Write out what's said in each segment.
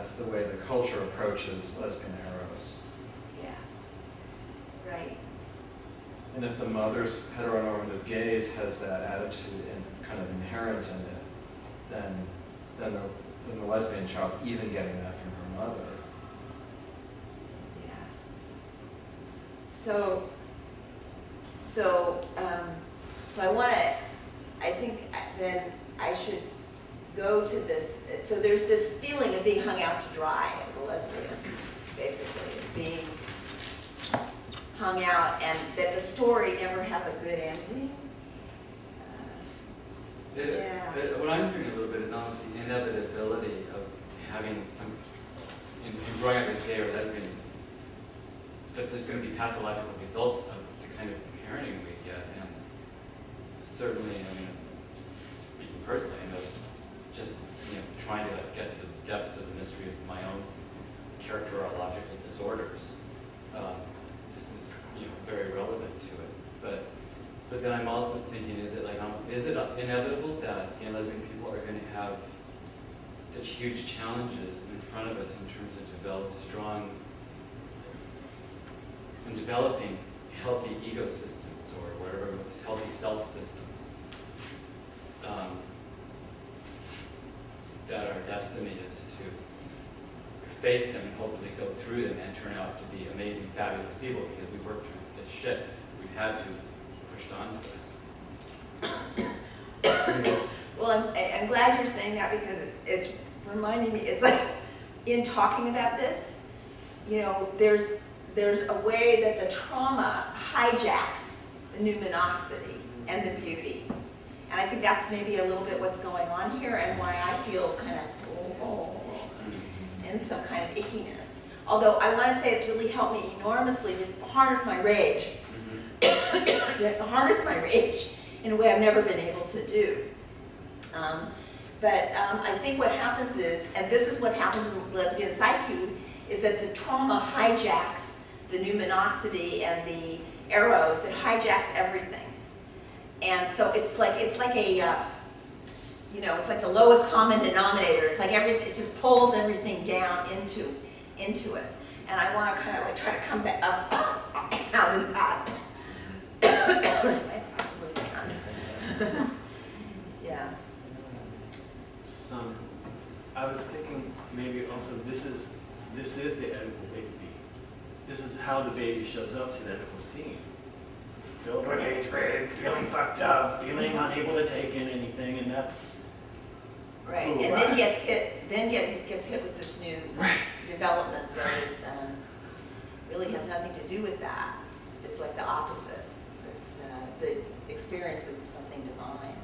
that's the way the culture approaches lesbian eros. Yeah. Right. And if the mother's heteronormative gaze has that attitude kind of inherent in it, then the lesbian child's even getting that from her mother. Yeah. So I think then I should go to this. So there's this feeling of being hung out to dry as a lesbian, basically, being hung out, and that the story never has a good ending. What I'm hearing a little bit is almost the inevitability of having some, in growing up as gay or lesbian, that there's going to be pathological results of the kind of parenting we get. And certainly, I mean, speaking personally, I know, just trying to get to the depths of the mystery of my own characterological disorders. This is very relevant to it. But then I'm also thinking, is it inevitable that gay and lesbian people are going to have such huge challenges in front of us in terms of developing healthy ecosystems or whatever, healthy self systems, that our destiny is to face them and hopefully go through them and turn out to be amazing, fabulous people because we've worked through this shit we've had to pushed on to us. Well, I'm glad you're saying that because it's reminding me, it's like in talking about this, there's a way that the trauma hijacks the numinosity and the beauty. And I think that's maybe a little bit what's going on here and why I feel kind of and some kind of ickiness. Although I want to say it's really helped me enormously to harness my rage. To harness my rage in a way I've never been able to do. But I think what happens is, and this is what happens in lesbian psyche, is that the trauma hijacks the numinosity and the eros. It hijacks everything. And so it's like a, it's like the lowest common denominator. It's like everything, it just pulls everything down into it. And I want to kind of like try to come back up out of that. If I possibly can. Yeah. I was thinking maybe also this is the edible baby. This is how the baby shows up to the edible scene. Filled with hatred, feeling fucked up, feeling unable to take in anything, and that's right. And then gets hit with this new development that is really has nothing to do with that. It's like the opposite. This the experience of something divine.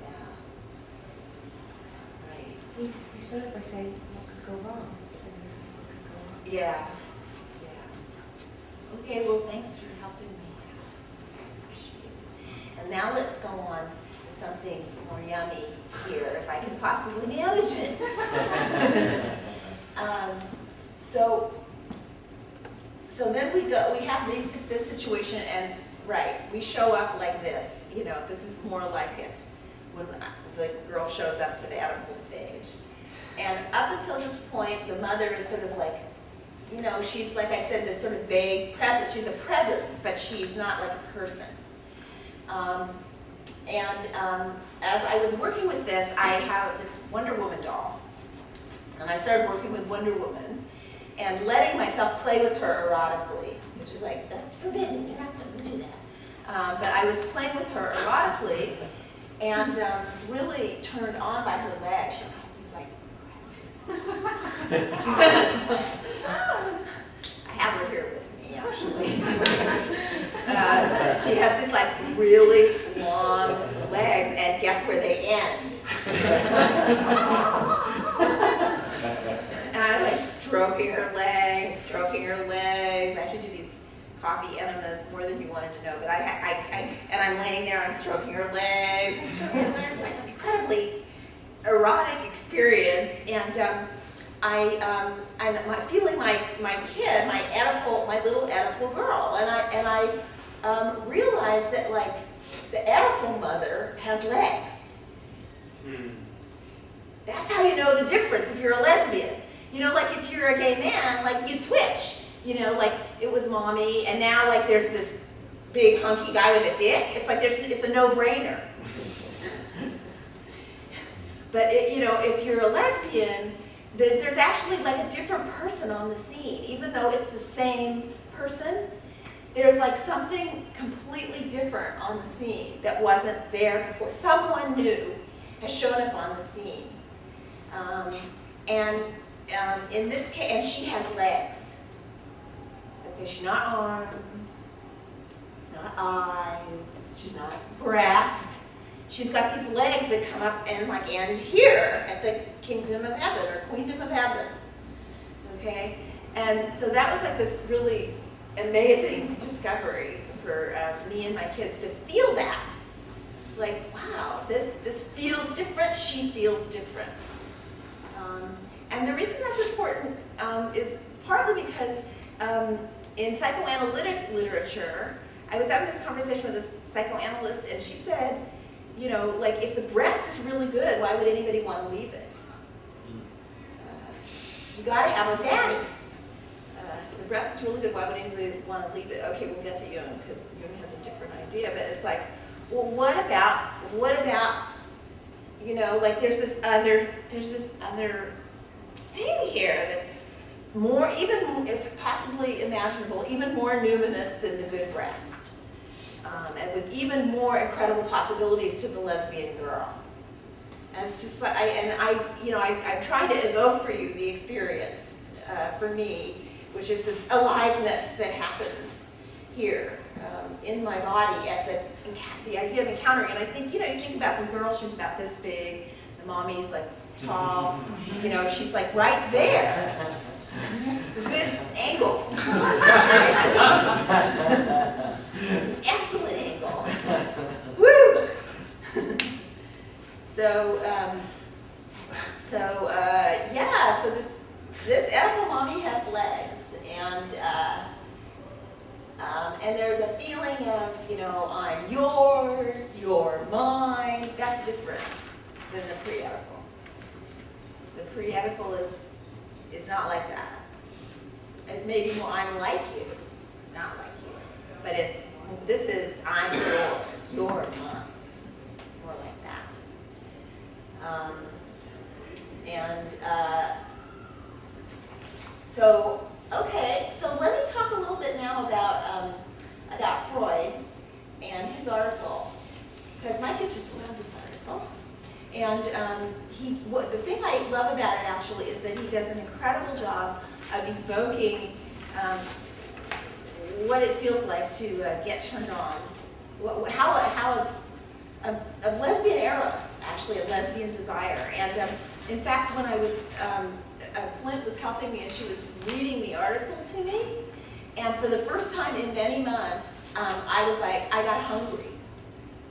Yeah. Right. You started by saying what could go wrong. Yeah. Yeah. Okay. Well, thanks for helping me. And now let's go on to something more yummy here, if I can possibly manage it. So then we have this situation, and we show up like this. This is more like it when the girl shows up to the edible stage. And up until this point, the mother is sort of like, she's, like I said, this sort of vague presence. She's a presence, but she's not like a person. As I was working with this, I have this Wonder Woman doll. And I started working with Wonder Woman and letting myself play with her erotically, which is like, that's forbidden, you're not supposed to do that. But I was playing with her erotically and really turned on by her legs. She's got these like, I have her here with me, actually. She has these like really long legs, and guess where they end? And I like stroking her legs. I have to do these coffee enemas more than you wanted to know, but and I'm laying there, I'm stroking her legs, It's like an incredibly erotic experience, and I'm feeling my kid, my little Oedipal girl, and I realized that like the Oedipal mother has legs. That's how you know the difference if you're a lesbian. You know, like if you're a gay man, like you switch. You know, like it was mommy, and now like there's this big hunky guy with a dick. It's like it's a no-brainer. But you know, if you're a lesbian, there's actually like a different person on the scene, even though it's the same person. There's like something completely different on the scene that wasn't there before. Someone new has shown up on the scene. In this case, and she has legs. Okay, she's not arms, not eyes, she's not breast. She's got these legs that come up and like end here at the kingdom of heaven or queendom of heaven. Okay, and so that was like this really amazing discovery for me and my kids to feel that. Like, wow, this feels different, she feels different. And the reason that's important is partly because in psychoanalytic literature, I was having this conversation with a psychoanalyst, and she said, you know, like if the breast is really good, why would anybody want to leave it? You got to have a daddy. If the breast is really good, why would anybody want to leave it? Okay, we'll get to Jung because Jung has a different idea, but it's like, well, what about, you know, like there's this other thing here that's more, even if possibly imaginable, even more numinous than the good breast, and with even more incredible possibilities to the lesbian girl. And it's just like, I'm trying to evoke for you the experience for me, which is this aliveness that happens here in my body at the idea of encountering. And I think, you know, you think about the girl, she's about this big, the mommy's like tall, you know, she's like right there. It's a good angle. Excellent angle. Woo! So this edible mommy has legs, and there's a feeling of, you know, I'm yours, you're mine. That's different than the pre-edible. The pre-edible is not like that. It may be more I'm like you, not like you, but this is I'm yours, you're mine, more like that. So let me talk a little bit now about Freud and his article, because my kids just love this article. And the thing I love about it actually is that he does an incredible job of evoking what it feels like to get turned on, of lesbian eros, actually, a lesbian desire. And in fact, when I was, Flint was helping me and she was reading the article to me, and for the first time in many months, I was like, I got hungry.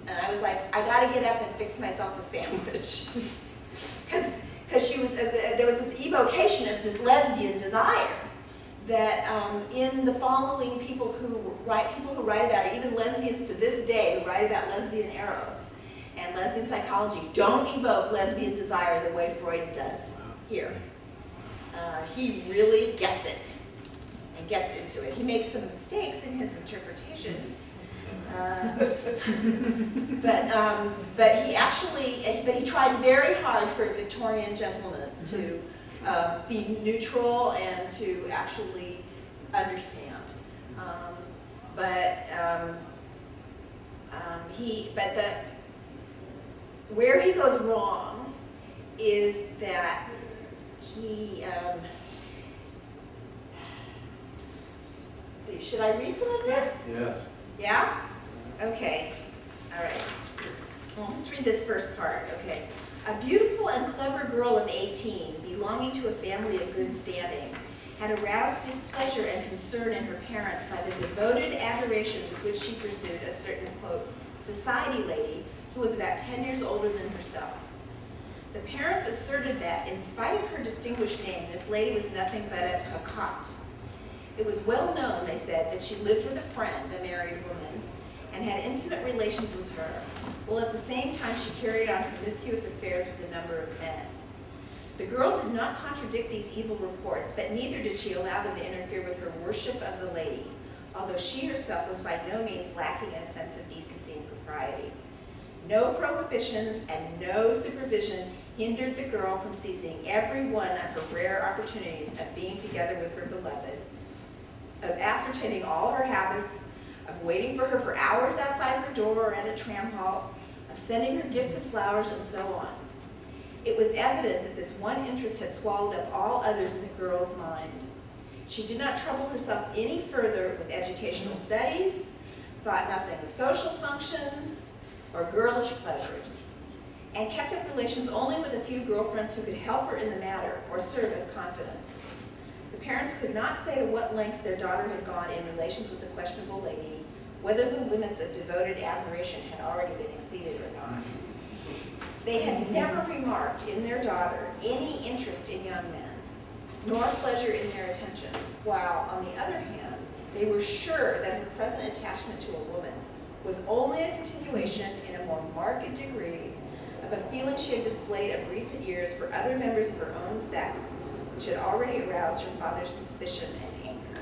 And I was like, I gotta get up and fix myself a sandwich. Because there was this evocation of this lesbian desire that in the following people who write about it, even lesbians to this day who write about lesbian eros and lesbian psychology, don't evoke lesbian desire the way Freud does here. He really gets it and gets into it. He makes some mistakes in his interpretations. But he tries very hard for a Victorian gentleman to be neutral and to actually understand. Where he goes wrong is that he. Let's see, should I read some of this? Yes. Yeah? Okay. All right. I'll just read this first part. Okay. A beautiful and clever girl of 18, belonging to a family of good standing, had aroused displeasure and concern in her parents by the devoted adoration with which she pursued a certain, quote, society lady who was about 10 years older than herself. The parents asserted that, in spite of her distinguished name, this lady was nothing but a cocotte. It was well known, they said, that she lived with a friend, a married woman, and had intimate relations with her, while at the same time she carried on promiscuous affairs with a number of men. The girl did not contradict these evil reports, but neither did she allow them to interfere with her worship of the lady, although she herself was by no means lacking in a sense of decency and propriety. No prohibitions and no supervision hindered the girl from seizing every one of her rare opportunities of being together with her beloved, of ascertaining all her habits, of waiting for her for hours outside her door or at a tram halt, of sending her gifts of flowers, and so on. It was evident that this one interest had swallowed up all others in the girl's mind. She did not trouble herself any further with educational studies, thought nothing of social functions or girlish pleasures, and kept up relations only with a few girlfriends who could help her in the matter or serve as confidants. The parents could not say to what lengths their daughter had gone in relations with the questionable lady, whether the limits of devoted admiration had already been exceeded or not. They had never remarked in their daughter any interest in young men, nor pleasure in their attentions, while, on the other hand, they were sure that her present attachment to a woman was only a continuation in a more marked degree of a feeling she had displayed of recent years for other members of her own sex, which had already aroused her father's suspicion and anger.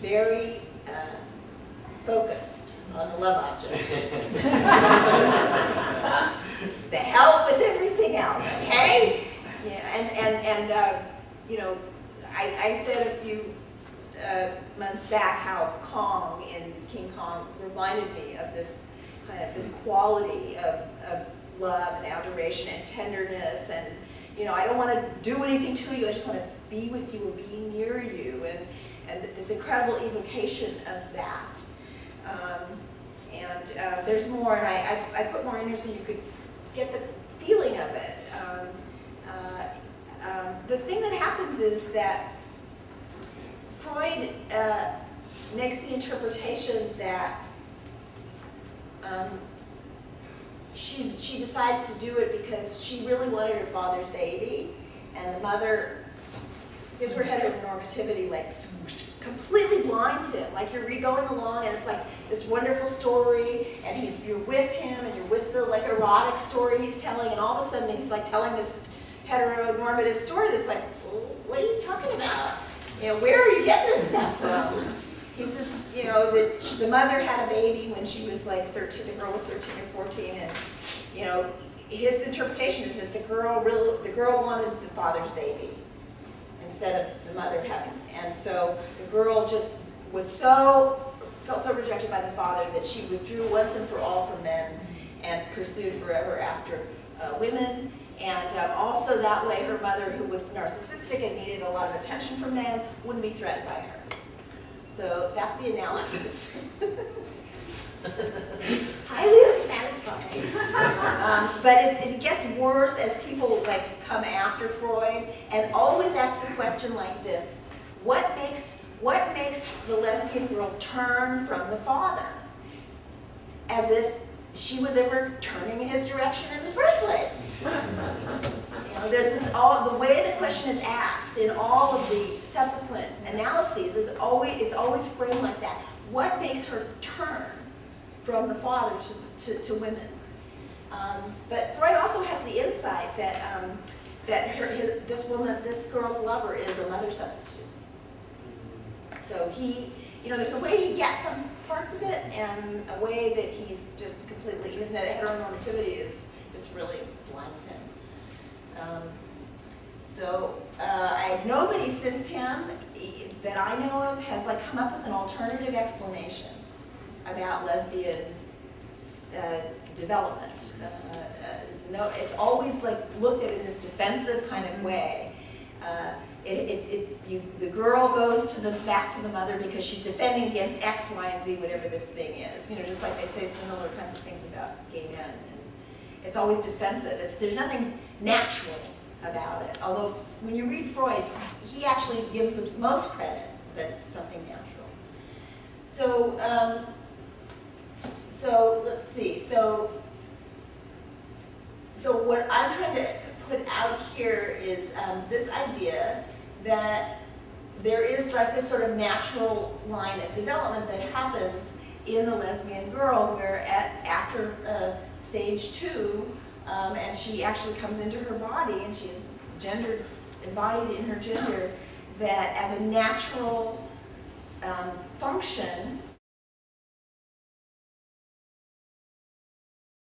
Very focused on the love object. The help with everything else, okay? Yeah, you know, I said a few months back how Kong in King Kong reminded me of this kind of this quality of love and adoration and tenderness, and you know, I don't want to do anything to you, I just want to be with you and be near you, and this incredible evocation of that. There's more, and I put more in here so you could get the feeling of it. The thing that happens is that Freud makes the interpretation that she decides to do it because she really wanted her father's baby, and the mother, here's where heteronormativity like completely blinds him. Like you're going along and it's like this wonderful story, and you're with him and you're with the like erotic story he's telling, and all of a sudden he's like telling this heteronormative story that's like, well, what are you talking about? You know, where are you getting this stuff from? He says, you know, that the mother had a baby when she was like 13, the girl was 13 or 14, and you know, his interpretation is that the girl wanted the father's baby instead of the mother having, and so the girl just felt so rejected by the father that she withdrew once and for all from men and pursued forever after women. And also that way her mother, who was narcissistic and needed a lot of attention from men, wouldn't be threatened by her. So that's the analysis. Highly unsatisfying. But it gets worse as people like come after Freud and always ask the question like this: what makes the lesbian girl turn from the father? As if she was ever turning in his direction in the first place. You know, there's this the way the question is asked in all of the subsequent analyses is always framed like that. What makes her turn from the father to women? But Freud also has the insight that this girl's lover is a mother substitute. So there's a way he gets some parts of it, and a way that he's just completely, his heteronormativity is just really blinds him. Nobody since him that I know of has like come up with an alternative explanation about lesbian development. No, it's always like looked at in this defensive kind of way. The girl goes back to the mother because she's defending against X, Y, and Z, whatever this thing is. You know, just like they say similar kinds of things about gay men. And it's always defensive. There's nothing natural about it. Although when you read Freud, he actually gives the most credit that it's something natural. So let's see. So what I'm trying to put out here is this idea that there is like this sort of natural line of development that happens in the lesbian girl, where after stage 2, and she actually comes into her body and she is gendered, embodied in her gender, that as a natural function,